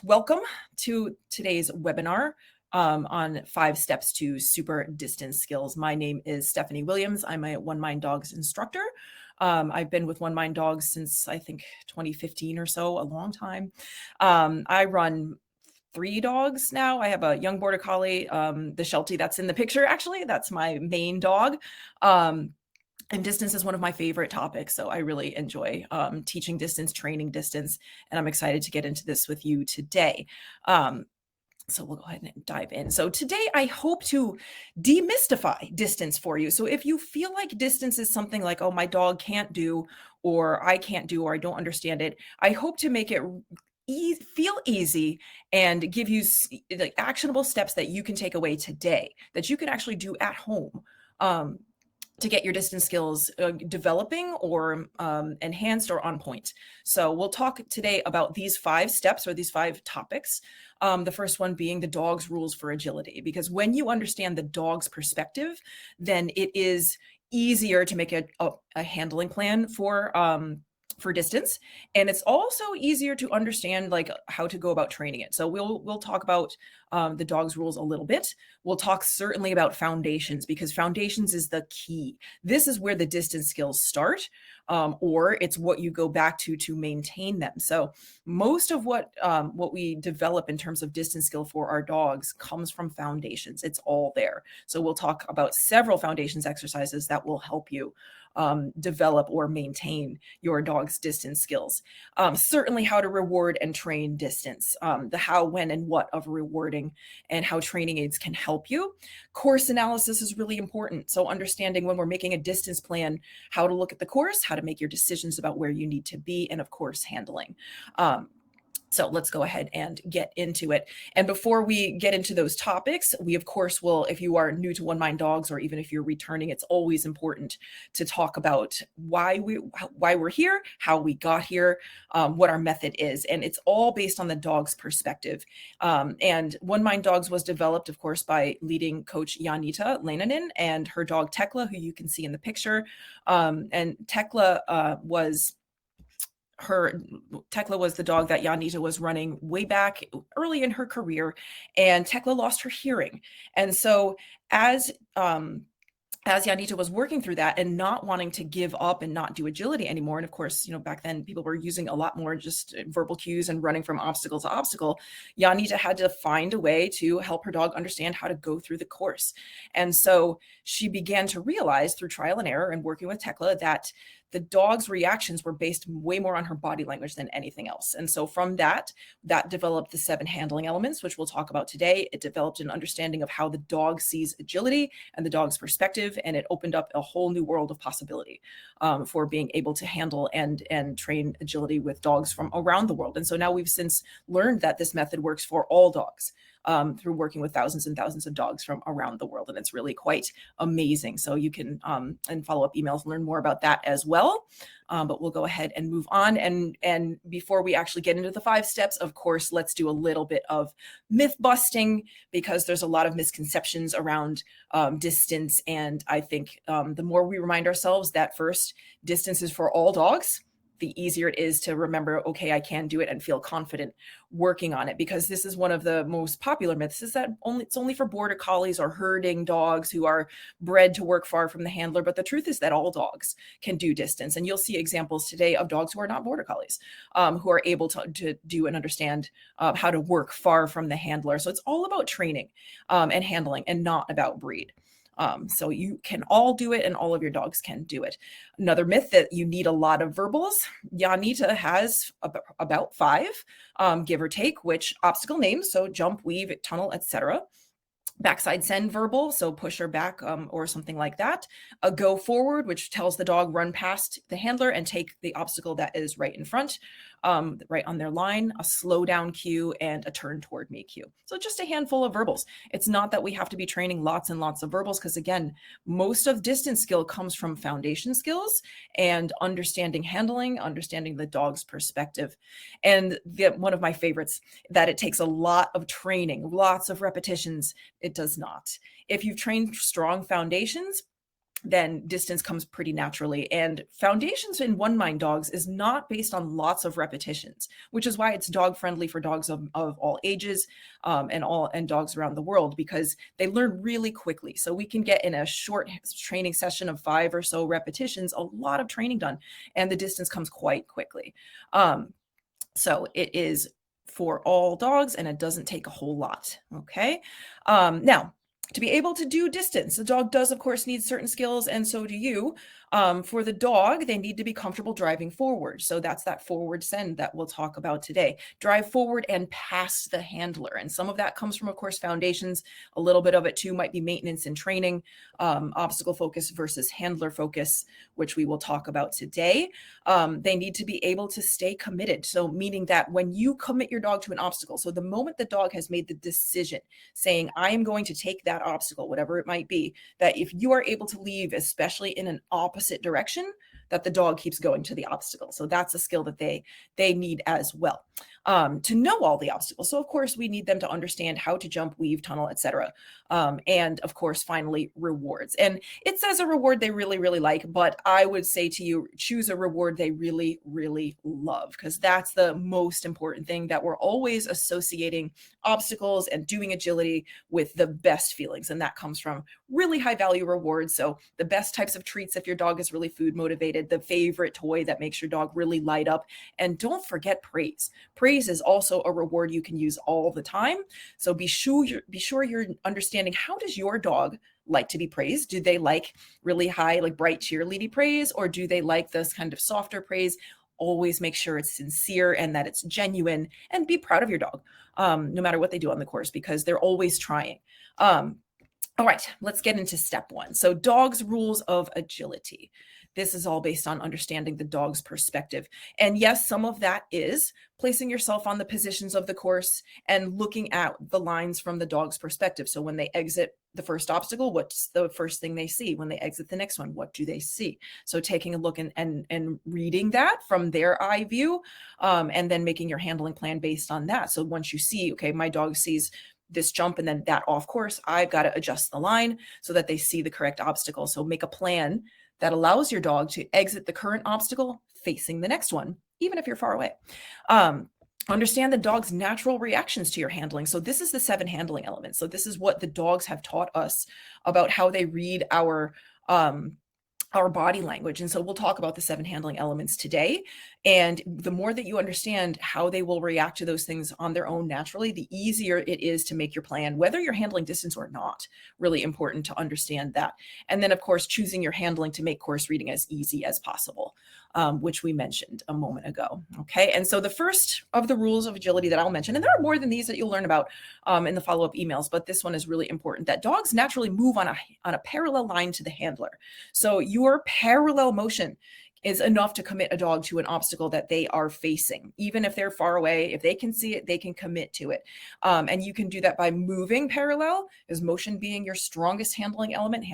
Welcome to today's webinar on 5 steps to super distance skills. My name is Stephanie Williams. I'm a OneMind Dogs instructor. I've been with OneMind Dogs since I think 2015 or so, a long time. I run 3 dogs now. I have a young border collie, the Sheltie that's in the picture. Actually, that's my main dog. And distance is one of my favorite topics. So I really enjoy teaching distance, training distance, and I'm excited to get into this with you today. So we'll go ahead and dive in. So today I hope to demystify distance for you. So if you feel like distance is something like, oh, my dog can't do, or I can't do, or I don't understand it, I hope to make it feel easy and give you like actionable steps that you can take away today that you can actually do at home. To get your distance skills developing or enhanced or on point. So we'll talk today about these 5 steps or these 5 topics. The first one being the dog's rules for agility, because when you understand the dog's perspective, then it is easier to make a handling plan for distance, and it's also easier to understand like how to go about training it. So we'll talk about the dog's rules a little bit. We'll talk certainly about foundations, because foundations is the key. This is where the distance skills start, or it's what you go back to maintain them. So most of what we develop in terms of distance skill for our dogs comes from foundations. It's all there. So we'll talk about several foundations exercises that will help you develop or maintain your dog's distance skills. Certainly how to reward and train distance, the how, when, and what of rewarding, and how training aids can help you. Course analysis is really important. So understanding when we're making a distance plan, how to look at the course, how to make your decisions about where you need to be, and of course, handling. So let's go ahead and get into it. And before we get into those topics, we of course will, if you are new to OneMind Dogs, or even if you're returning, it's always important to talk about why we're here, how we got here, what our method is. And it's all based on the dog's perspective. And OneMind Dogs was developed, of course, by leading coach Janita Leinonen and her dog Tekla, who you can see in the picture. And Tekla was the dog that Janita was running way back early in her career, and Tekla lost her hearing. And so as Janita was working through that and not wanting to give up and not do agility anymore, and of course, back then people were using a lot more just verbal cues and running from obstacle to obstacle, Janita had to find a way to help her dog understand how to go through the course. And so she began to realize through trial and error and working with Tekla that the dog's reactions were based way more on her body language than anything else. And so from that developed the 7 handling elements, which we'll talk about today. It developed an understanding of how the dog sees agility and the dog's perspective, and it opened up a whole new world of possibility for being able to handle and train agility with dogs from around the world. And so now we've since learned that this method works for all dogs. Through working with thousands and thousands of dogs from around the world. And it's really quite amazing. So you can, in follow-up emails, learn more about that as well. But we'll go ahead and move on. And before we actually get into the 5 steps, of course, let's do a little bit of myth busting, because there's a lot of misconceptions around distance. And I think the more we remind ourselves that first, distance is for all dogs, the easier it is to remember, okay, I can do it, and feel confident working on it. Because this is one of the most popular myths, is that it's only for border collies or herding dogs who are bred to work far from the handler. But the truth is that all dogs can do distance. And you'll see examples today of dogs who are not border collies, who are able to do and understand how to work far from the handler. So it's all about training and handling, and not about breed. So you can all do it, and all of your dogs can do it. Another myth, that you need a lot of verbals. Janita has about 5, give or take, which obstacle names, so jump, weave, tunnel, etc. Backside send verbal, so push her back or something like that. A go forward, which tells the dog run past the handler and take the obstacle that is right in front, right on their line. A slow down cue, and a turn toward me cue. So just a handful of verbals. It's not that we have to be training lots and lots of verbals, because again, most of distance skill comes from foundation skills and understanding handling, understanding the dog's perspective. And one of my favorites, that it takes a lot of training, lots of repetitions. It does not. If you've trained strong foundations, then distance comes pretty naturally. And foundations in OneMind dogs is not based on lots of repetitions, which is why it's dog friendly for dogs of all ages, and dogs around the world, because they learn really quickly. So we can get in a short training session of 5 or so repetitions, a lot of training done, and the distance comes quite quickly. So it is for all dogs, and it doesn't take a whole lot. Okay. Now, to be able to do distance, the dog does, of course, need certain skills, and so do you. For the dog, they need to be comfortable driving forward. So that's that forward send that we'll talk about today. Drive forward and past the handler. And some of that comes from, of course, foundations. A little bit of it, too, might be maintenance and training, obstacle focus versus handler focus, which we will talk about today. They need to be able to stay committed. So meaning that when you commit your dog to an obstacle, so the moment the dog has made the decision saying, I am going to take that obstacle, whatever it might be, that if you are able to leave, especially in an opposite direction, that the dog keeps going to the obstacle. So that's a skill that they need as well, to know all the obstacles. So of course we need them to understand how to jump, weave, tunnel, etc. And of course, finally, rewards. And it says a reward they really, really like, but I would say to you, choose a reward they really, really love, because that's the most important thing, that we're always associating obstacles and doing agility with the best feelings. And that comes from really high value rewards. So the best types of treats if your dog is really food motivated, the favorite toy that makes your dog really light up. And don't forget praise. Praise is also a reward you can use all the time. So be sure you're understanding, how does your dog like to be praised? Do they like really high, like bright cheerleady praise, or do they like this kind of softer praise? Always make sure it's sincere and that it's genuine, and be proud of your dog, no matter what they do on the course, because they're always trying. All right, let's get into step 1. So dogs' rules of agility. This is all based on understanding the dog's perspective. And yes, some of that is placing yourself on the positions of the course and looking at the lines from the dog's perspective. So when they exit the first obstacle, what's the first thing they see? When they exit the next one, what do they see? So taking a look and reading that from their eye view, and then making your handling plan based on that. So once you see, okay, my dog sees this jump and then that off course, I've got to adjust the line so that they see the correct obstacle. So make a plan that allows your dog to exit the current obstacle facing the next one, even if you're far away. Understand the dog's natural reactions to your handling. So this is the 7 handling elements. So this is what the dogs have taught us about how they read our body language. And so we'll talk about the 7 handling elements today. And the more that you understand how they will react to those things on their own naturally, the easier it is to make your plan, whether you're handling distance or not. Really important to understand that. And then, of course, choosing your handling to make course reading as easy as possible, which we mentioned a moment ago. Okay. And so the first of the rules of agility that I'll mention, and there are more than these that you'll learn about in the follow-up emails, but this one is really important, that dogs naturally move on a parallel line to the handler. So your parallel motion is enough to commit a dog to an obstacle that they are facing. Even if they're far away, if they can see it, they can commit to it. And you can do that by moving parallel, is motion being your strongest handling element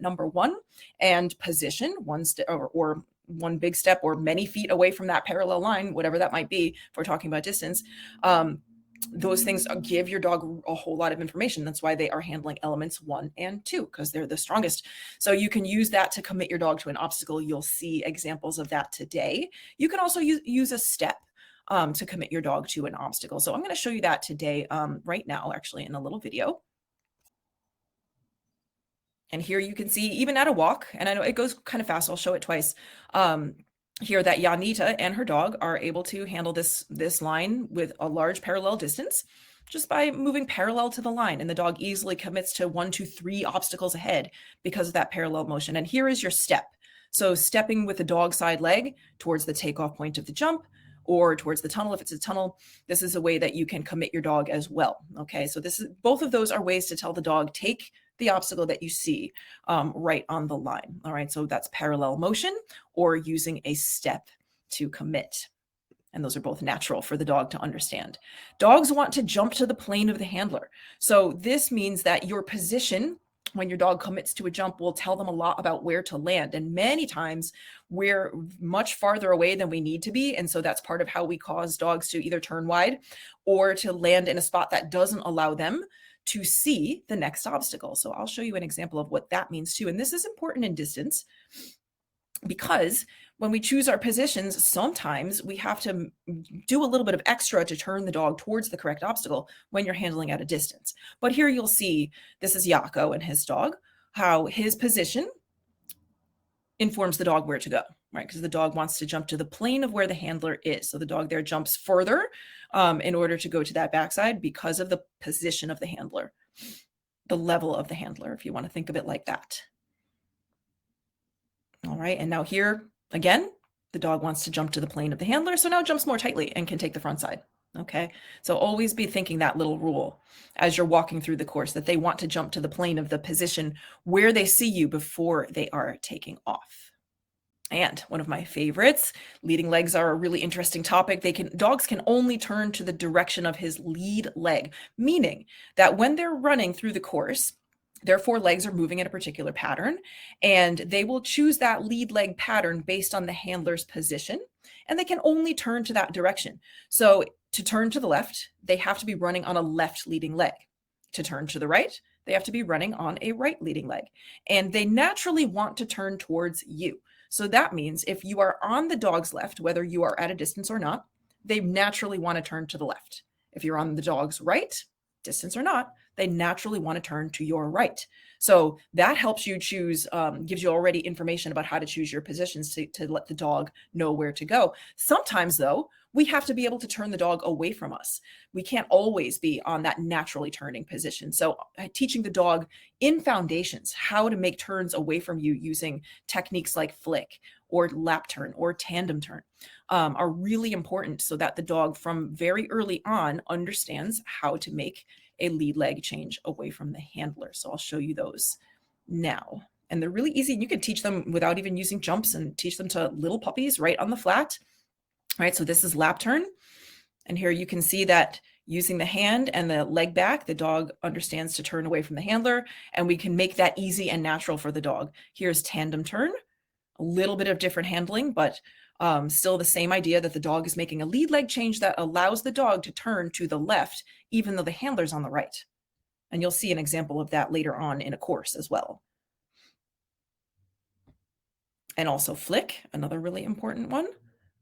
number 1, and position, one step or one big step or many feet away from that parallel line, whatever that might be, if we're talking about distance. Those things give your dog a whole lot of information. That's why they are handling elements 1 and 2, because they're the strongest. So you can use that to commit your dog to an obstacle. You'll see examples of that today. You can also use a step to commit your dog to an obstacle. So I'm going to show you that today, right now, actually, in a little video. And here you can see, even at a walk, and I know it goes kind of fast, I'll show it twice. Here that Janita and her dog are able to handle this line with a large parallel distance just by moving parallel to the line. And the dog easily commits to 1, 2, 3 obstacles ahead because of that parallel motion. And here is your step. So stepping with the dog side leg towards the takeoff point of the jump, or towards the tunnel if it's a tunnel. This is a way that you can commit your dog as well. Okay, so both of those are ways to tell the dog, take the obstacle that you see right on the line. All right, so that's parallel motion or using a step to commit. And those are both natural for the dog to understand. Dogs want to jump to the plane of the handler. So this means that your position when your dog commits to a jump will tell them a lot about where to land. And many times we're much farther away than we need to be. And so that's part of how we cause dogs to either turn wide or to land in a spot that doesn't allow them to see the next obstacle. So I'll show you an example of what that means too. And this is important in distance because when we choose our positions, sometimes we have to do a little bit of extra to turn the dog towards the correct obstacle when you're handling at a distance. But here you'll see, this is Yako and his dog, how his position informs the dog where to go, right? Because the dog wants to jump to the plane of where the handler is. So the dog there jumps further in order to go to that backside because of the position of the handler, the level of the handler, if you want to think of it like that. All right, and now here, again, the dog wants to jump to the plane of the handler, so now jumps more tightly and can take the front side. Okay, so always be thinking that little rule as you're walking through the course, that they want to jump to the plane of the position where they see you before they are taking off. And one of my favorites, leading legs are a really interesting topic. Dogs can only turn to the direction of his lead leg, meaning that when they're running through the course, their four legs are moving in a particular pattern, and they will choose that lead leg pattern based on the handler's position, and they can only turn to that direction. So to turn to the left, they have to be running on a left leading leg. To turn to the right, they have to be running on a right leading leg, and they naturally want to turn towards you. So that means if you are on the dog's left, whether you are at a distance or not, they naturally want to turn to the left. If you're on the dog's right, distance or not, they naturally want to turn to your right. So that helps you choose, gives you already information about how to choose your positions to let the dog know where to go. Sometimes, though, we have to be able to turn the dog away from us. We can't always be on that naturally turning position. So teaching the dog in foundations how to make turns away from you using techniques like flick or lap turn or tandem turn are really important so that the dog from very early on understands how to make a lead leg change away from the handler. So I'll show you those now. And they're really easy. You can teach them without even using jumps and teach them to little puppies right on the flat. All right, so this is lap turn. And here you can see that using the hand and the leg back, the dog understands to turn away from the handler, and we can make that easy and natural for the dog. Here's tandem turn, a little bit of different handling, but still the same idea that the dog is making a lead leg change that allows the dog to turn to the left, even though the handler's on the right. And you'll see an example of that later on in a course as well. And also flick, another really important one,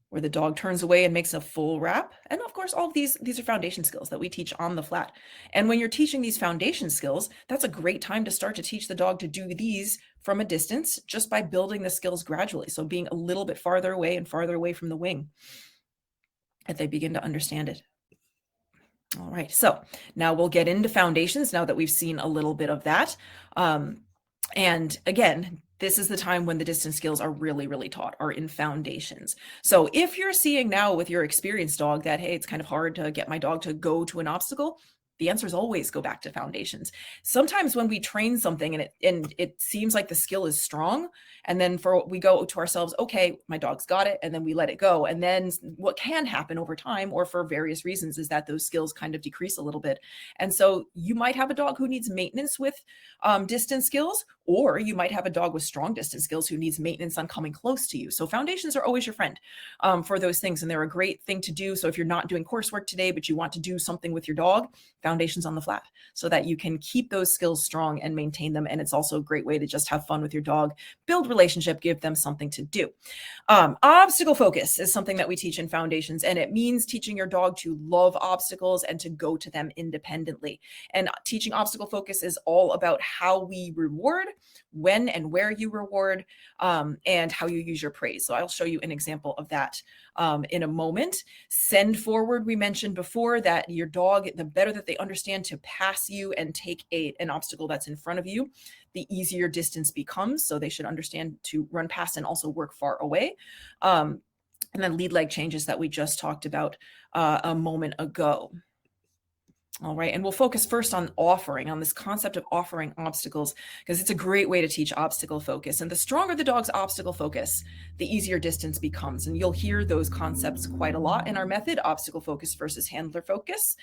where the dog turns away and makes a full wrap. And of course, all of these are foundation skills that we teach on the flat. And when you're teaching these foundation skills, that's a great time to start to teach the dog to do these from a distance just by building the skills gradually. So being a little bit farther away and farther away from the wing as they begin to understand it. All right, so now we'll get into foundations now that we've seen a little bit of that. And again, this is the time when the distance skills are really, really taught, are in foundations. So if you're seeing now with your experienced dog that, hey, it's kind of hard to get my dog to go to an obstacle, the answer is always go back to foundations. Sometimes when we train something and it seems like the skill is strong, and then we go to ourselves, okay, my dog's got it, and then we let it go. And then what can happen over time, or for various reasons, is that those skills kind of decrease a little bit. And so you might have a dog who needs maintenance with distance skills, or you might have a dog with strong distance skills who needs maintenance on coming close to you. So foundations are always your friend for those things, and they're a great thing to do. So if you're not doing coursework today, but you want to do something with your dog, foundations on the flat so that you can keep those skills strong and maintain them. And it's also a great way to just have fun with your dog, build relationship, give them something to do. Obstacle focus is something that we teach in foundations, and it means teaching your dog to love obstacles and to go to them independently. And teaching obstacle focus is all about how we reward, when and where you reward, and how you use your praise. So I'll show you an example of that in a moment. Send forward, we mentioned before that your dog, the better that they understand to pass you and take an obstacle that's in front of you, the easier distance becomes. So they should understand to run past and also work far away. And then lead leg changes that we just talked about a moment ago. All right, and we'll focus first on this concept of offering obstacles, because it's a great way to teach obstacle focus. And the stronger the dog's obstacle focus, the easier distance becomes. And you'll hear those concepts quite a lot in our method, obstacle focus versus handler focus.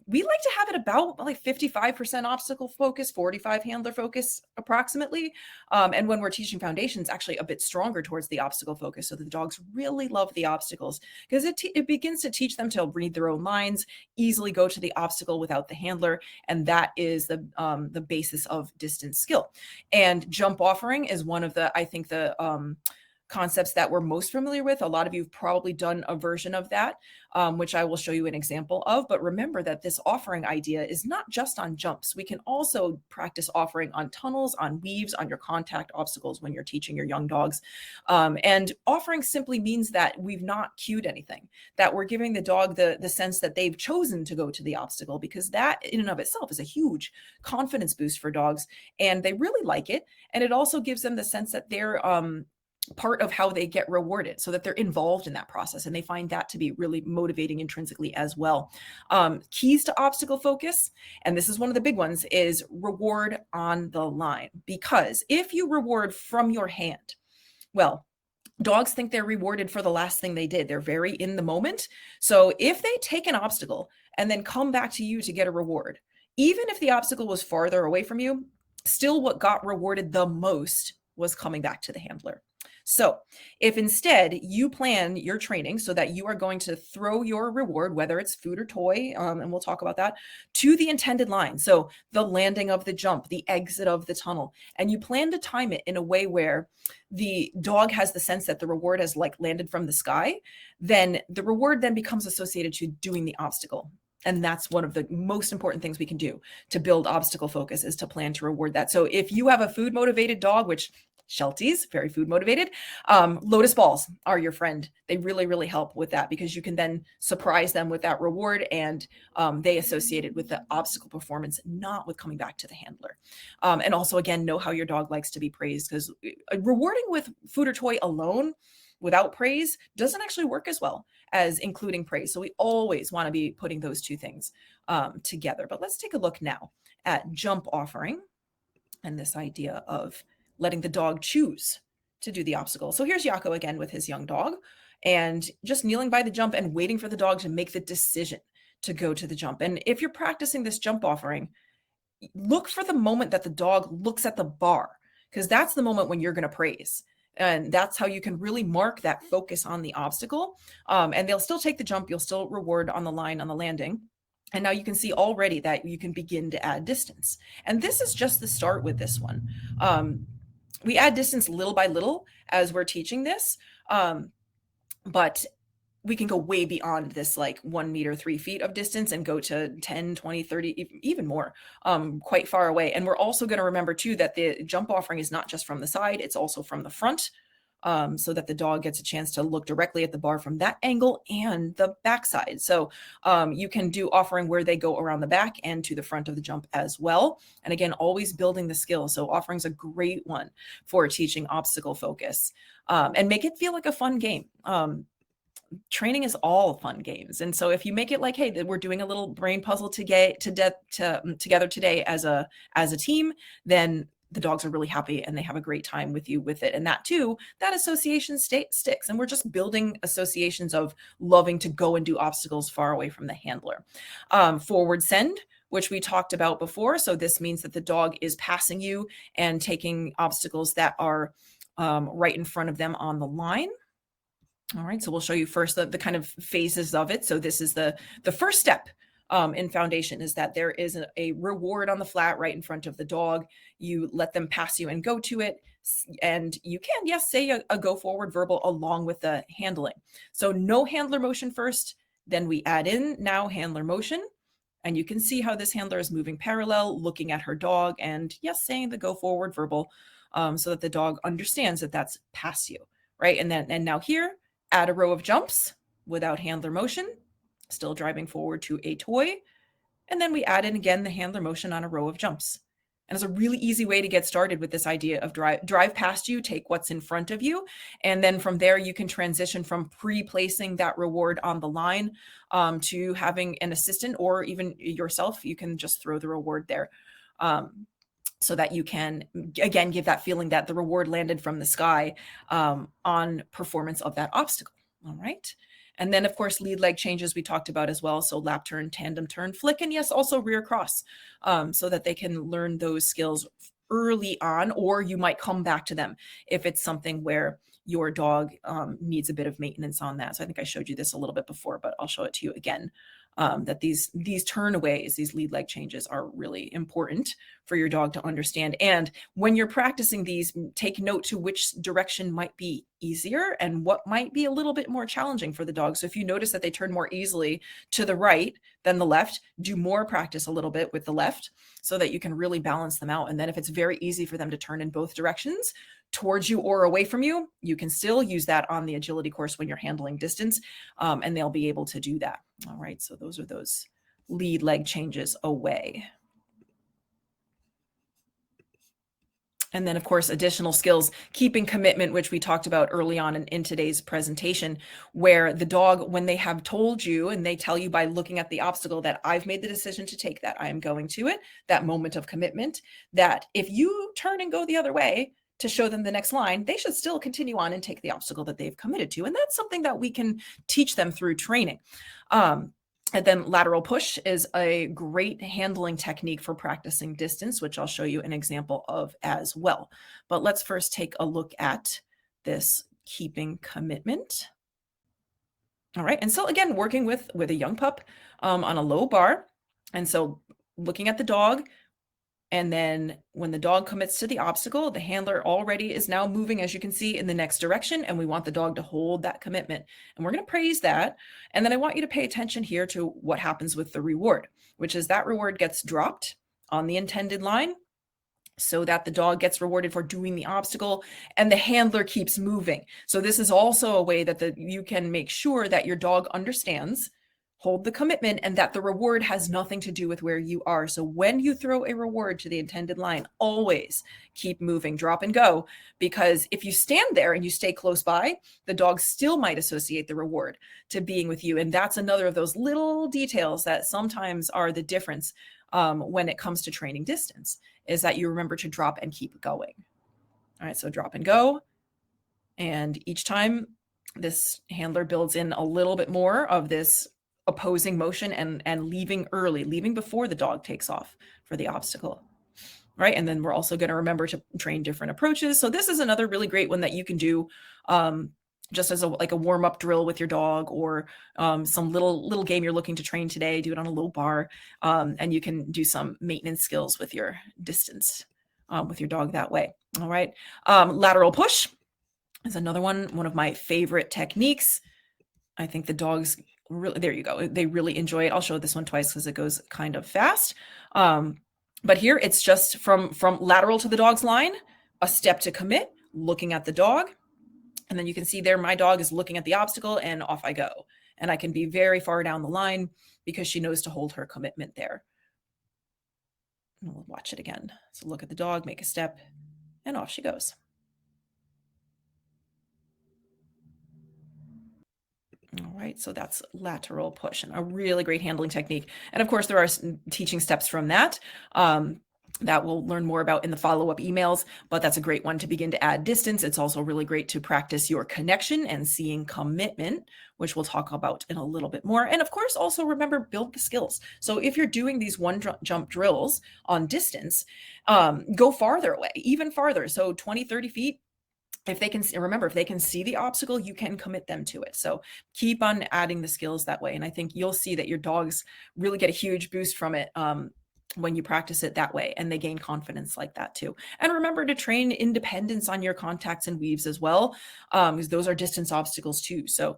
we like to have it about like 55% obstacle focus, 45 handler focus approximately. And when we're teaching foundations, actually a bit stronger towards the obstacle focus. So the dogs really love the obstacles because it begins to teach them to read their own lines, easily go to the obstacle without the handler. And that is the basis of distance skill. And jump offering is one of the, I think the, concepts that we're most familiar with. A lot of you have probably done a version of that, which I will show you an example of. But remember that this offering idea is not just on jumps. We can also practice offering on tunnels, on weaves, on your contact obstacles when you're teaching your young dogs. And offering simply means that we've not cued anything, that we're giving the dog the sense that they've chosen to go to the obstacle, because that in and of itself is a huge confidence boost for dogs. And they really like it. And it also gives them the sense that they're part of how they get rewarded, so that they're involved in that process, and they find that to be really motivating intrinsically as well. Keys to obstacle focus, and this is one of the big ones, is reward on the line. Because if you reward from your hand, well, dogs think they're rewarded for the last thing they did. They're very in the moment. So if they take an obstacle and then come back to you to get a reward, even if the obstacle was farther away from you, still what got rewarded the most was coming back to the handler. So if instead you plan your training so that you are going to throw your reward, whether it's food or toy, and we'll talk about that, to the intended line, so the landing of the jump, the exit of the tunnel, and you plan to time it in a way where the dog has the sense that the reward has like landed from the sky, then the reward then becomes associated to doing the obstacle. And that's one of the most important things we can do to build obstacle focus, is to plan to reward that. So if you have a food motivated dog, which Shelties, very food motivated, lotus balls are your friend. They really, really help with that, because you can then surprise them with that reward, and they associate it with the obstacle performance, not with coming back to the handler. And also, again, know how your dog likes to be praised, because rewarding with food or toy alone without praise doesn't actually work as well as including praise. So we always want to be putting those two things together. But let's take a look now at jump offering and this idea of letting the dog choose to do the obstacle. So here's Yako again with his young dog, and just kneeling by the jump and waiting for the dog to make the decision to go to the jump. And if you're practicing this jump offering, look for the moment that the dog looks at the bar, because that's the moment when you're going to praise. And that's how you can really mark that focus on the obstacle. And they'll still take the jump. You'll still reward on the line, on the landing. And now you can see already that you can begin to add distance. And this is just the start with this one. We add distance little by little as we're teaching this, but we can go way beyond this, like 1 meter, 3 feet of distance, and go to 10, 20, 30, even more, quite far away. And we're also going to remember too that the jump offering is not just from the side, it's also from the front. So that the dog gets a chance to look directly at the bar from that angle and the backside. So you can do offering where they go around the back and to the front of the jump as well. And again, always building the skill. So offering's a great one for teaching obstacle focus, and make it feel like a fun game. Training is all fun games. And so if you make it like, hey, we're doing a little brain puzzle together today as a team, then the dogs are really happy and they have a great time with you with it. And that too, that association sticks. And we're just building associations of loving to go and do obstacles far away from the handler. Forward send, which we talked about before. So this means that the dog is passing you and taking obstacles that are right in front of them on the line. All right, so we'll show you first the kind of phases of it. So this is the first step in foundation, is that there is a reward on the flat right in front of the dog. You let them pass you and go to it. And you can, yes, say a go forward verbal along with the handling. So no handler motion first, then we add in now handler motion. And you can see how this handler is moving parallel, looking at her dog, and yes, saying the go forward verbal, so that the dog understands that that's pass you, right? And now here, add a row of jumps without handler motion, still driving forward to a toy. And then we add in again the handler motion on a row of jumps. And it's a really easy way to get started with this idea of drive past you, take what's in front of you. And then from there, you can transition from pre-placing that reward on the line to having an assistant, or even yourself. You can just throw the reward there. So that you can, again, give that feeling that the reward landed from the sky on performance of that obstacle. All right. And then, of course, lead leg changes we talked about as well. So lap turn, tandem turn, flick, and yes, also rear cross, so that they can learn those skills early on, or you might come back to them if it's something where your dog needs a bit of maintenance on that. So I think I showed you this a little bit before, but I'll show it to you again. That these turnaways, these lead leg changes, are really important for your dog to understand. And when you're practicing these, take note to which direction might be easier and what might be a little bit more challenging for the dog. So if you notice that they turn more easily to the right than the left, do more practice a little bit with the left so that you can really balance them out. And then if it's very easy for them to turn in both directions, towards you or away from you, you can still use that on the agility course when you're handling distance, and they'll be able to do that. All right, so those are those lead leg changes away. And then, of course, additional skills, keeping commitment, which we talked about early on in today's presentation, where the dog, when they have told you and they tell you by looking at the obstacle that I've made the decision to take that, I am going to it, that moment of commitment, that if you turn and go the other way to show them the next line, they should still continue on and take the obstacle that they've committed to. And that's something that we can teach them through training. And then lateral push is a great handling technique for practicing distance, which I'll show you an example of as well. But let's first take a look at this keeping commitment. All right, and so again, working with a young pup on a low bar. And so looking at the dog, and then when the dog commits to the obstacle, the handler already is now moving, as you can see, in the next direction. And we want the dog to hold that commitment. And we're going to praise that. And then I want you to pay attention here to what happens with the reward, which is that reward gets dropped on the intended line so that the dog gets rewarded for doing the obstacle and the handler keeps moving. So this is also a way that you can make sure that your dog understands, hold the commitment, and that the reward has nothing to do with where you are. So when you throw a reward to the intended line, always keep moving, drop and go, because if you stand there and you stay close by, the dog still might associate the reward to being with you. And that's another of those little details that sometimes are the difference when it comes to training distance, is that you remember to drop and keep going. All right, so drop and go. And each time this handler builds in a little bit more of this opposing motion and leaving early, leaving before the dog takes off for the obstacle, right? And then we're also going to remember to train different approaches. So this is another really great one that you can do just as a warm-up drill with your dog, or some little game you're looking to train today. Do it on a low bar, and you can do some maintenance skills with your distance with your dog that way. All right, lateral push is another one of my favorite techniques. I think the dogs really, there you go, they really enjoy it. I'll show this one twice because it goes kind of fast. But here it's just from lateral to the dog's line, a step to commit, looking at the dog. And then you can see there, my dog is looking at the obstacle and off I go. And I can be very far down the line because she knows to hold her commitment there. And we'll watch it again. So look at the dog, make a step, and off she goes. All right, so that's lateral push, and a really great handling technique. And of course, there are teaching steps from that that we'll learn more about in the follow-up emails, but that's a great one to begin to add distance. It's also really great to practice your connection and seeing commitment, which we'll talk about in a little bit more. And of course, also remember, build the skills. So if you're doing these one jump drills on distance, go farther away, even farther. So 20, 30 feet. If they can remember, if they can see the obstacle, you can commit them to it. So keep on adding the skills that way. And I think you'll see that your dogs really get a huge boost from it when you practice it that way, and they gain confidence like that too. And remember to train independence on your contacts and weaves as well, because those are distance obstacles too. So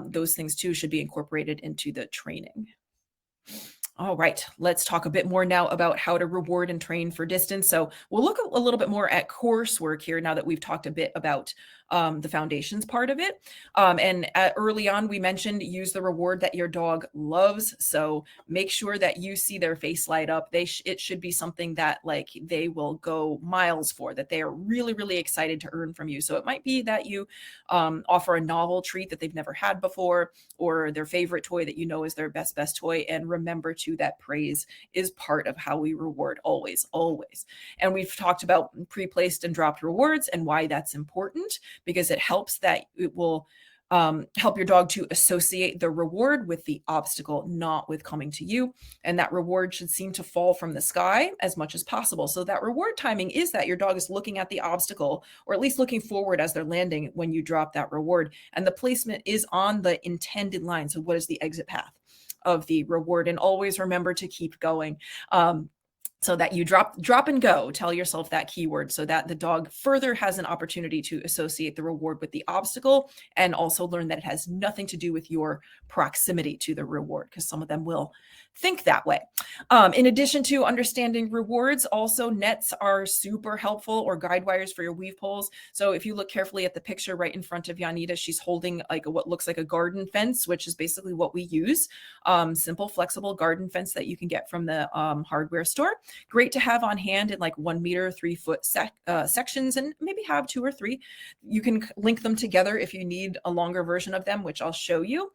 those things too should be incorporated into the training. All right, let's talk a bit more now about how to reward and train for distance. So we'll look a little bit more at coursework here now that we've talked a bit about the foundations part of it. And early on, we mentioned use the reward that your dog loves. So make sure that you see their face light up. It should be something that like they will go miles for, that they are really, really excited to earn from you. So it might be that you offer a novel treat that they've never had before, or their favorite toy that you know is their best toy. And remember too, that praise is part of how we reward always, always. And we've talked about pre-placed and dropped rewards and why that's important, because it helps that it will Help your dog to associate the reward with the obstacle, not with coming to you. And that reward should seem to fall from the sky as much as possible. So that reward timing is that your dog is looking at the obstacle, or at least looking forward as they're landing when you drop that reward. And the placement is on the intended line. So what is the exit path of the reward? And always remember to keep going. So that you drop and go, tell yourself that keyword so that the dog further has an opportunity to associate the reward with the obstacle, and also learn that it has nothing to do with your proximity to the reward, because some of them will think that way. In addition to understanding rewards, also nets are super helpful, or guide wires for your weave poles. So if you look carefully at the picture right in front of Janita, she's holding like what looks like a garden fence, which is basically what we use. Simple, flexible garden fence that you can get from the hardware store. Great to have on hand in like 1 meter, 3 foot sections, and maybe have 2 or 3. You can link them together if you need a longer version of them, which I'll show you.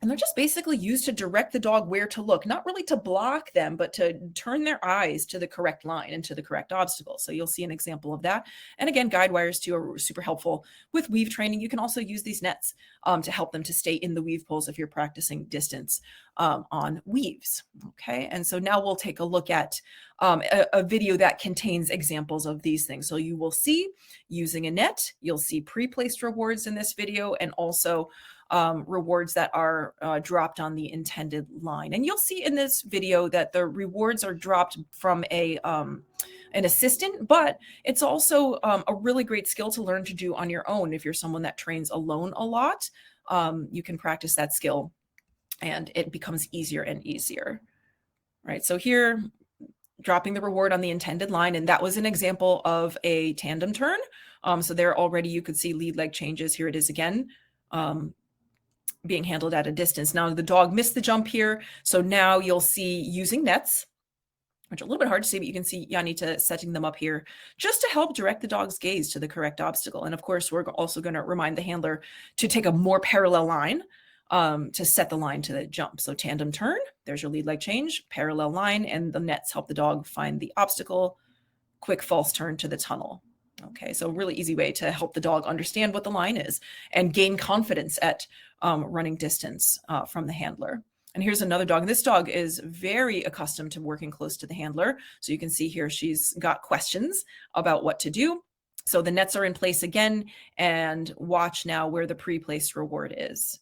And they're just basically used to direct the dog where to look, not really to block them, but to turn their eyes to the correct line and to the correct obstacle. So you'll see an example of that. And again, guide wires too are super helpful with weave training. You can also use these nets to help them to stay in the weave poles if you're practicing distance on weaves. Okay, and so now we'll take a look at a video that contains examples of these things. So you will see using a net, you'll see pre-placed rewards in this video, and also rewards that are dropped on the intended line. And you'll see in this video that the rewards are dropped from an assistant, but it's also a really great skill to learn to do on your own. If you're someone that trains alone a lot, you can practice that skill and it becomes easier and easier. Right, so here, dropping the reward on the intended line, and that was an example of a tandem turn. So there already you could see lead leg changes. Here it is again. Being handled at a distance. Now the dog missed the jump here. So now you'll see using nets, which are a little bit hard to see, but you can see Janita setting them up here just to help direct the dog's gaze to the correct obstacle. And of course, we're also going to remind the handler to take a more parallel line to set the line to the jump. So tandem turn, there's your lead leg change, parallel line, and the nets help the dog find the obstacle, quick false turn to the tunnel. Okay, so really easy way to help the dog understand what the line is and gain confidence at running distance from the handler. And here's another dog. This dog is very accustomed to working close to the handler. So you can see here she's got questions about what to do. So the nets are in place again, and watch now where the pre-placed reward is.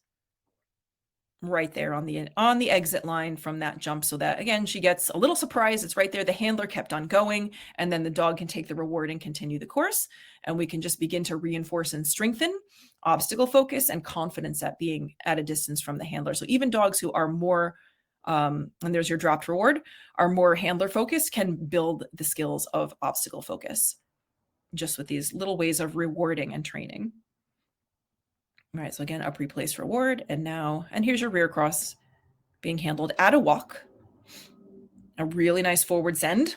Right there on the exit line from that jump, so that again she gets a little surprised. It's right there. The handler kept on going, and then the dog can take the reward and continue the course, and we can just begin to reinforce and strengthen obstacle focus and confidence at being at a distance from the handler. So even dogs who are more and there's your dropped reward, are more handler focused, can build the skills of obstacle focus just with these little ways of rewarding and training. All right, so again, a pre-placed reward, and here's your rear cross being handled at a walk. A really nice forward send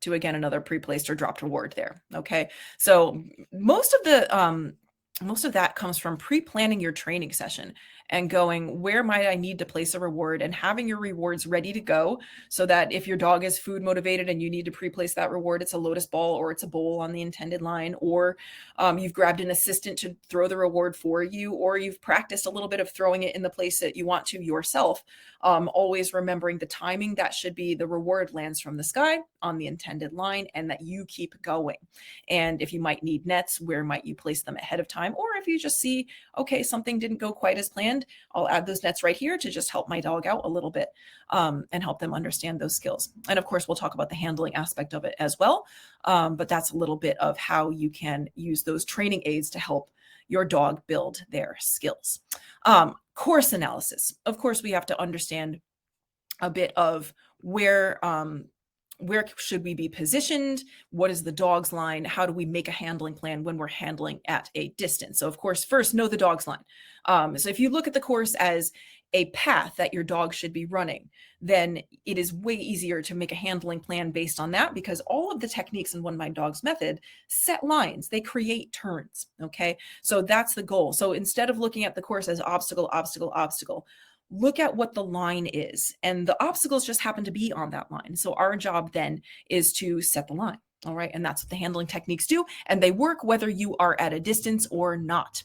to, again, another pre-placed or dropped reward there. Okay, so most of that comes from pre-planning your training session and going, where might I need to place a reward, and having your rewards ready to go so that if your dog is food motivated and you need to pre-place that reward, it's a lotus ball or it's a bowl on the intended line, or you've grabbed an assistant to throw the reward for you, or you've practiced a little bit of throwing it in the place that you want to yourself. Always remembering the timing, that should be the reward lands from the sky on the intended line and that you keep going. And if you might need nets, where might you place them ahead of time? Or if you just see, okay, something didn't go quite as planned, I'll add those nets right here to just help my dog out a little bit and help them understand those skills. And of course, we'll talk about the handling aspect of it as well. But that's a little bit of how you can use those training aids to help your dog build their skills. Course analysis. Of course, we have to understand a bit of where should we be positioned? What is the dog's line? How do we make a handling plan when we're handling at a distance? So of course, first, know the dog's line. So if you look at the course as a path that your dog should be running, then it is way easier to make a handling plan based on that, because all of the techniques in OneMind Dog's method set lines. They create turns, okay? So that's the goal. So instead of looking at the course as obstacle, obstacle, obstacle, look at what the line is, and the obstacles just happen to be on that line. So our job then is to set the line. All right, and that's what the handling techniques do, and they work whether you are at a distance or not.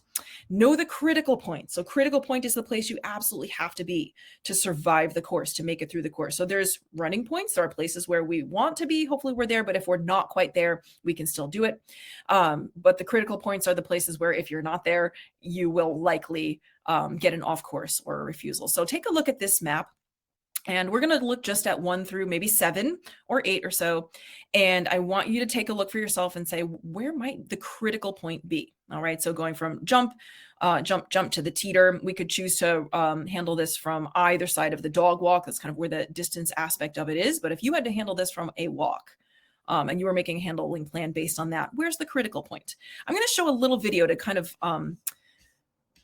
Know the critical point. So critical point is the place you absolutely have to be to survive the course, to make it through the course. So there's running points. There are places where we want to be. Hopefully we're there, but if we're not quite there, we can still do it. But the critical points are the places where if you're not there, you will likely get an off course or a refusal. So take a look at this map. And we're going to look just at 1 through maybe 7 or 8 or so. And I want you to take a look for yourself and say, where might the critical point be? All right. So going from jump to the teeter, we could choose to handle this from either side of the dog walk. That's kind of where the distance aspect of it is. But if you had to handle this from a walk, and you were making a handling plan based on that, where's the critical point? I'm going to show a little video to kind of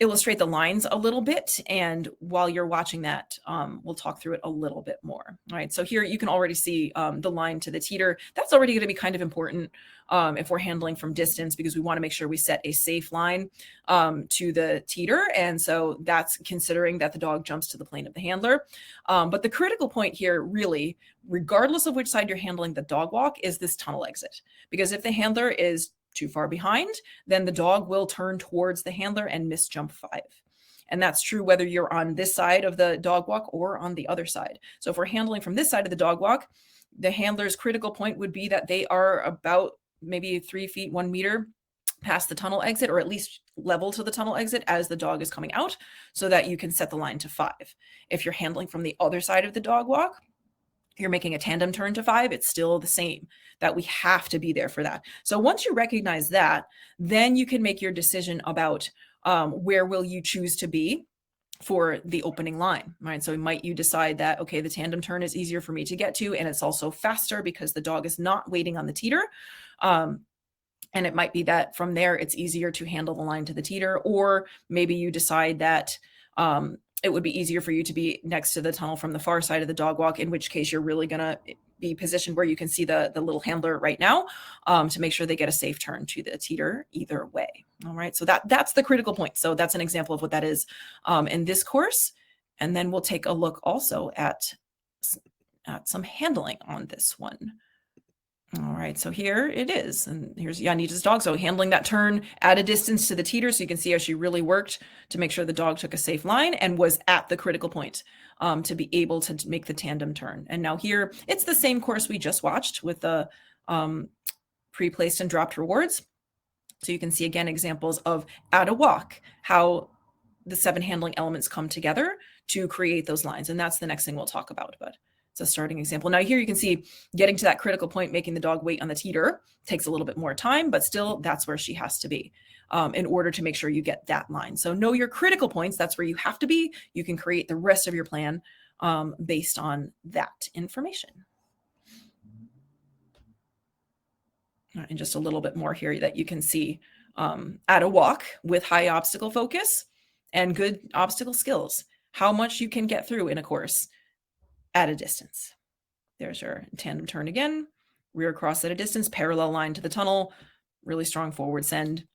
illustrate the lines a little bit. And while you're watching that, we'll talk through it a little bit more. All right. So here you can already see the line to the teeter. That's already going to be kind of important if we're handling from distance, because we want to make sure we set a safe line to the teeter. And so that's considering that the dog jumps to the plane of the handler. But the critical point here, really, regardless of which side you're handling the dog walk, is this tunnel exit. Because if the handler is too far behind, then the dog will turn towards the handler and miss jump 5. And that's true whether you're on this side of the dog walk or on the other side. So if we're handling from this side of the dog walk, the handler's critical point would be that they are about maybe 3 feet, 1 meter past the tunnel exit, or at least level to the tunnel exit as the dog is coming out, so that you can set the line to 5. If you're handling from the other side of the dog walk, you're making a tandem turn to 5, it's still the same, that we have to be there for that. So once you recognize that, then you can make your decision about where will you choose to be for the opening line, right? So might you decide that, okay, the tandem turn is easier for me to get to, and it's also faster because the dog is not waiting on the teeter. And it might be that from there, it's easier to handle the line to the teeter, or maybe you decide that it would be easier for you to be next to the tunnel from the far side of the dog walk, in which case you're really going to be positioned where you can see the little handler right now to make sure they get a safe turn to the teeter either way. All right, so that's the critical point. So that's an example of what that is in this course. And then we'll take a look also at some handling on this one. All right, so here it is. And here's Janita's dog. So handling that turn at a distance to the teeter. So you can see how she really worked to make sure the dog took a safe line and was at the critical point to be able to make the tandem turn. And now here, it's the same course we just watched with the pre-placed and dropped rewards. So you can see again examples of at a walk, how the 7 handling elements come together to create those lines. And that's the next thing we'll talk about. But it's a starting example. Now here you can see getting to that critical point, making the dog wait on the teeter takes a little bit more time, but still that's where she has to be in order to make sure you get that line. So know your critical points. That's where you have to be. You can create the rest of your plan based on that information. And just a little bit more here that you can see at a walk with high obstacle focus and good obstacle skills, how much you can get through in a course at a distance. There's your tandem turn again, rear cross at a distance, parallel line to the tunnel, really strong forward send.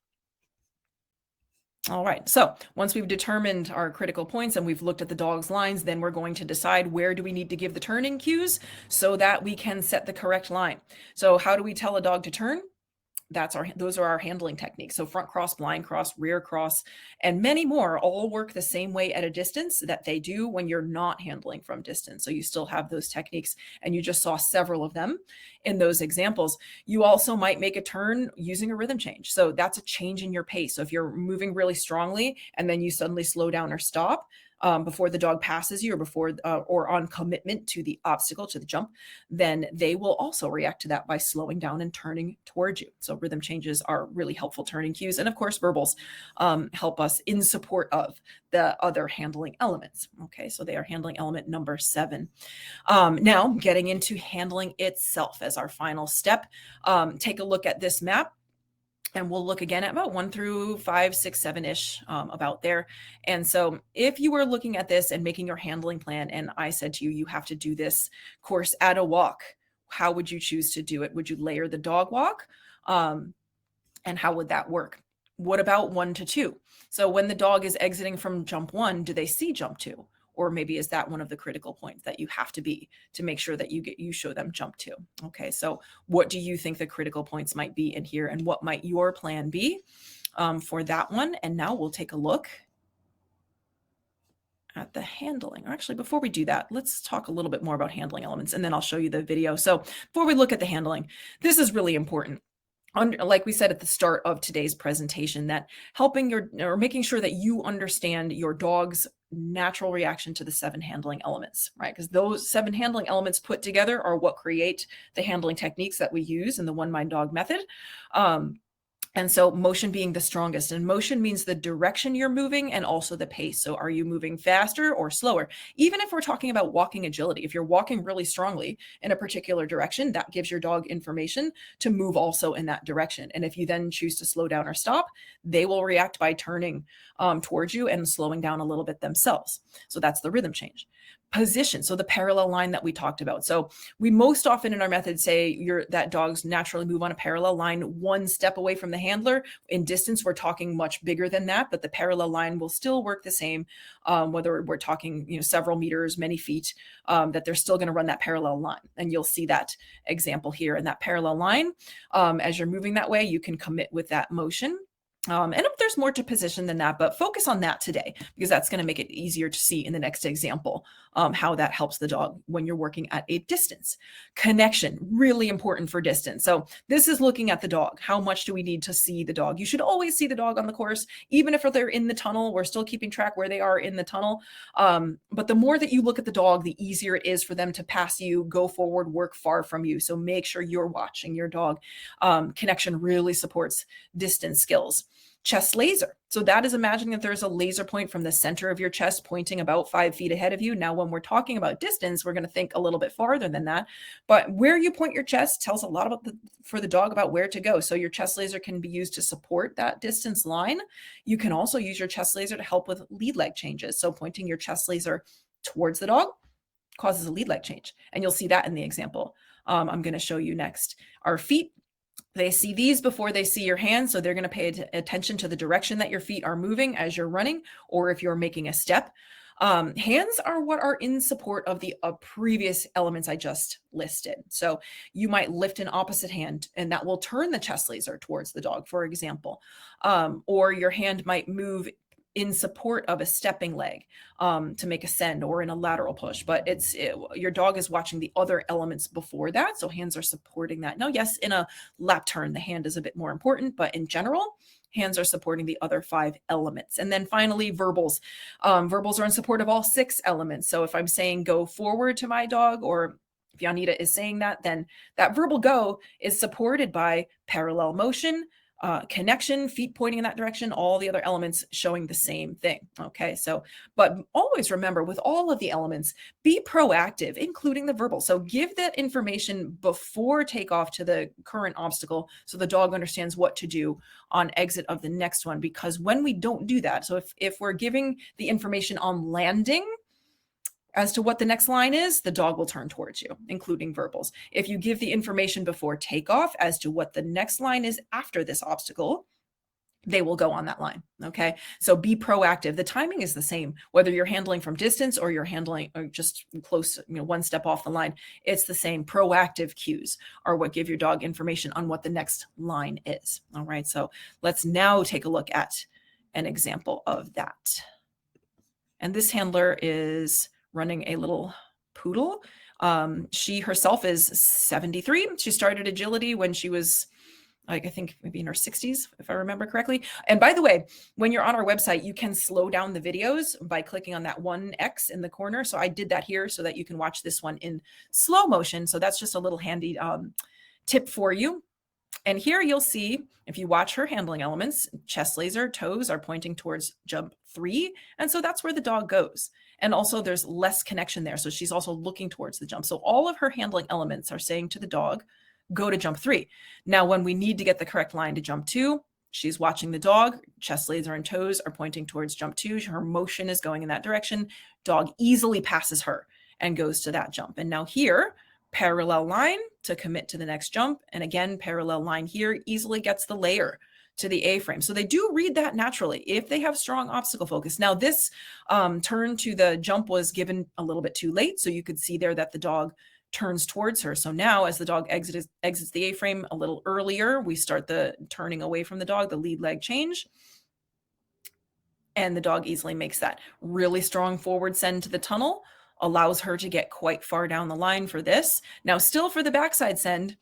All right, so once we've determined our critical points and we've looked at the dog's lines, then we're going to decide where do we need to give the turning cues so that we can set the correct line. So how do we tell a dog to turn? Those are our handling techniques. So front cross, blind cross, rear cross, and many more all work the same way at a distance that they do when you're not handling from distance. So you still have those techniques, and you just saw several of them in those examples. You also might make a turn using a rhythm change. So that's a change in your pace. So if you're moving really strongly and then you suddenly slow down or stop, before the dog passes you or before or on commitment to the obstacle, to the jump, then they will also react to that by slowing down and turning towards you. So rhythm changes are really helpful turning cues. And of course, verbals help us in support of the other handling elements. Okay, so they are handling element number 7. Now, getting into handling itself as our final step, take a look at this map. And we'll look again at about 1 through 5, 6, 7-ish, about there. And so if you were looking at this and making your handling plan, and I said to you, you have to do this course at a walk, how would you choose to do it? Would you layer the dog walk? And how would that work? What about 1 to 2? So when the dog is exiting from jump 1, do they see jump 2? Or maybe is that one of the critical points that you have to be to make sure that you show them jump to? Okay, so what do you think the critical points might be in here, and what might your plan be for that one? And now we'll take a look at the handling. Or actually, before we do that, let's talk a little bit more about handling elements, and then I'll show you the video. So before we look at the handling, this is really important. Like we said at the start of today's presentation, that helping or making sure that you understand your dog's natural reaction to the 7 handling elements, right? Because those 7 handling elements put together are what create the handling techniques that we use in the OneMind dog method. And so motion being the strongest, and motion means the direction you're moving and also the pace. So are you moving faster or slower? Even if we're talking about walking agility, if you're walking really strongly in a particular direction, that gives your dog information to move also in that direction. And if you then choose to slow down or stop, they will react by turning towards you and slowing down a little bit themselves. So that's the rhythm change. Position, so the parallel line that we talked about. So we most often in our method say that dogs naturally move on a parallel line 1 step away from the handler. In distance, we're talking much bigger than that, but the parallel line will still work the same, whether we're talking several meters, many feet, that they're still going to run that parallel line. And you'll see that example here. And that parallel line, as you're moving that way, you can commit with that motion. And if there's more to position than that, but focus on that today, because that's going to make it easier to see in the next example how that helps the dog when you're working at a distance. Connection, really important for distance. So this is looking at the dog. How much do we need to see the dog? You should always see the dog on the course, even if they're in the tunnel. We're still keeping track where they are in the tunnel. But the more that you look at the dog, the easier it is for them to pass you, go forward, work far from you. So make sure you're watching your dog. Connection really supports distance skills. Chest laser. So that is imagining that there's a laser point from the center of your chest pointing about 5 feet ahead of you. Now, when we're talking about distance, we're going to think a little bit farther than that. But where you point your chest tells a lot about for the dog about where to go. So your chest laser can be used to support that distance line. You can also use your chest laser to help with lead leg changes. So pointing your chest laser towards the dog causes a lead leg change. And you'll see that in the example I'm going to show you next. Our feet. They see these before they see your hands, so they're going to pay attention to the direction that your feet are moving as you're running, or if you're making a step. Hands are what are in support of the previous elements I just listed. So you might lift an opposite hand, and that will turn the chest laser towards the dog, for example. Or your hand might move in support of a stepping leg to make a send, or in a lateral push, but your dog is watching the other elements before that. So hands are supporting that. Now, yes, in a lap turn, the hand is a bit more important, but in general, hands are supporting the other 5 elements. And then finally, verbals. Verbals are in support of all 6 elements. So if I'm saying go forward to my dog, or if Janita is saying that, then that verbal go is supported by parallel motion, connection, feet pointing in that direction, all the other elements showing the same thing. Okay, so, but always remember, with all of the elements, be proactive, including the verbal. So give that information before takeoff to the current obstacle, so the dog understands what to do on exit of the next one. Because when we don't do that, so if we're giving the information on landing as to what the next line is, the dog will turn towards you, including verbals. If you give the information before takeoff as to what the next line is after this obstacle, they will go on that line. Okay, so be proactive. The timing is the same, whether you're handling from distance or you're handling or just close, 1 step off the line. It's the same. Proactive cues are what give your dog information on what the next line is. All right, so let's now take a look at an example of that. And this handler is running a little poodle. She herself is 73. She started agility when she was, I think maybe in her 60s, if I remember correctly. And by the way, when you're on our website, you can slow down the videos by clicking on that 1X in the corner. So I did that here so that you can watch this one in slow motion. So that's just a little handy tip for you. And here you'll see, if you watch her handling elements, chest laser, toes are pointing towards jump 3. And so that's where the dog goes. And also there's less connection there. So she's also looking towards the jump. So all of her handling elements are saying to the dog, go to jump 3. Now, when we need to get the correct line to jump 2, she's watching the dog, chest laser and toes are pointing towards jump 2. Her motion is going in that direction. Dog easily passes her and goes to that jump. And now here, parallel line to commit to the next jump. And again, parallel line here easily gets the layer to the A-frame. So they do read that naturally if they have strong obstacle focus. Now this turn to the jump was given a little bit too late. So you could see there that the dog turns towards her. So now as the dog exits the A-frame a little earlier, we start the turning away from the dog, the lead leg change. And the dog easily makes that really strong forward send to the tunnel, allows her to get quite far down the line for this. Now still for the backside send,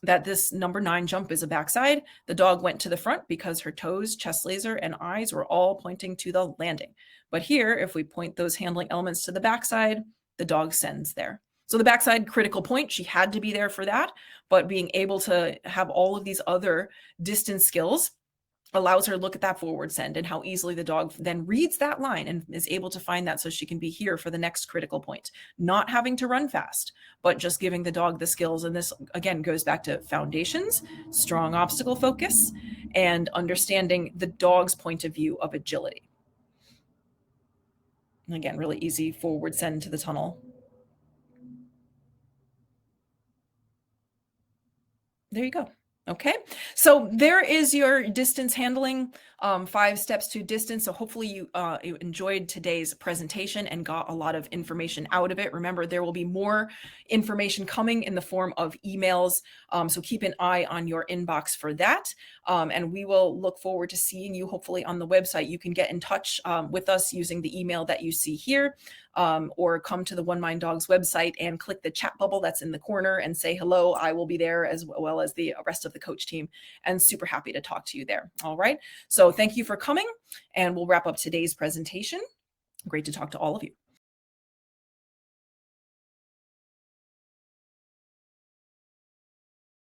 that this number 9 jump is a backside. The dog went to the front because her toes, chest laser, and eyes were all pointing to the landing. But here, if we point those handling elements to the backside, the dog sends there. So the backside critical point, she had to be there for that, but being able to have all of these other distance skills allows her to look at that forward send and how easily the dog then reads that line and is able to find that so she can be here for the next critical point, not having to run fast, but just giving the dog the skills. And this again goes back to foundations, strong obstacle focus, and understanding the dog's point of view of agility. And again, really easy forward send to the tunnel. There you go. Okay, so there is your distance handling, 5 steps to distance. So hopefully you enjoyed today's presentation and got a lot of information out of it. Remember, there will be more information coming in the form of emails. So keep an eye on your inbox for that. And we will look forward to seeing you hopefully on the website. You can get in touch with us using the email that you see here. Or come to the OneMind Dogs website and click the chat bubble that's in the corner and say hello. I will be there as well as the rest of the coach team, and super happy to talk to you there. All right. So thank you for coming, and we'll wrap up today's presentation. Great to talk to all of you.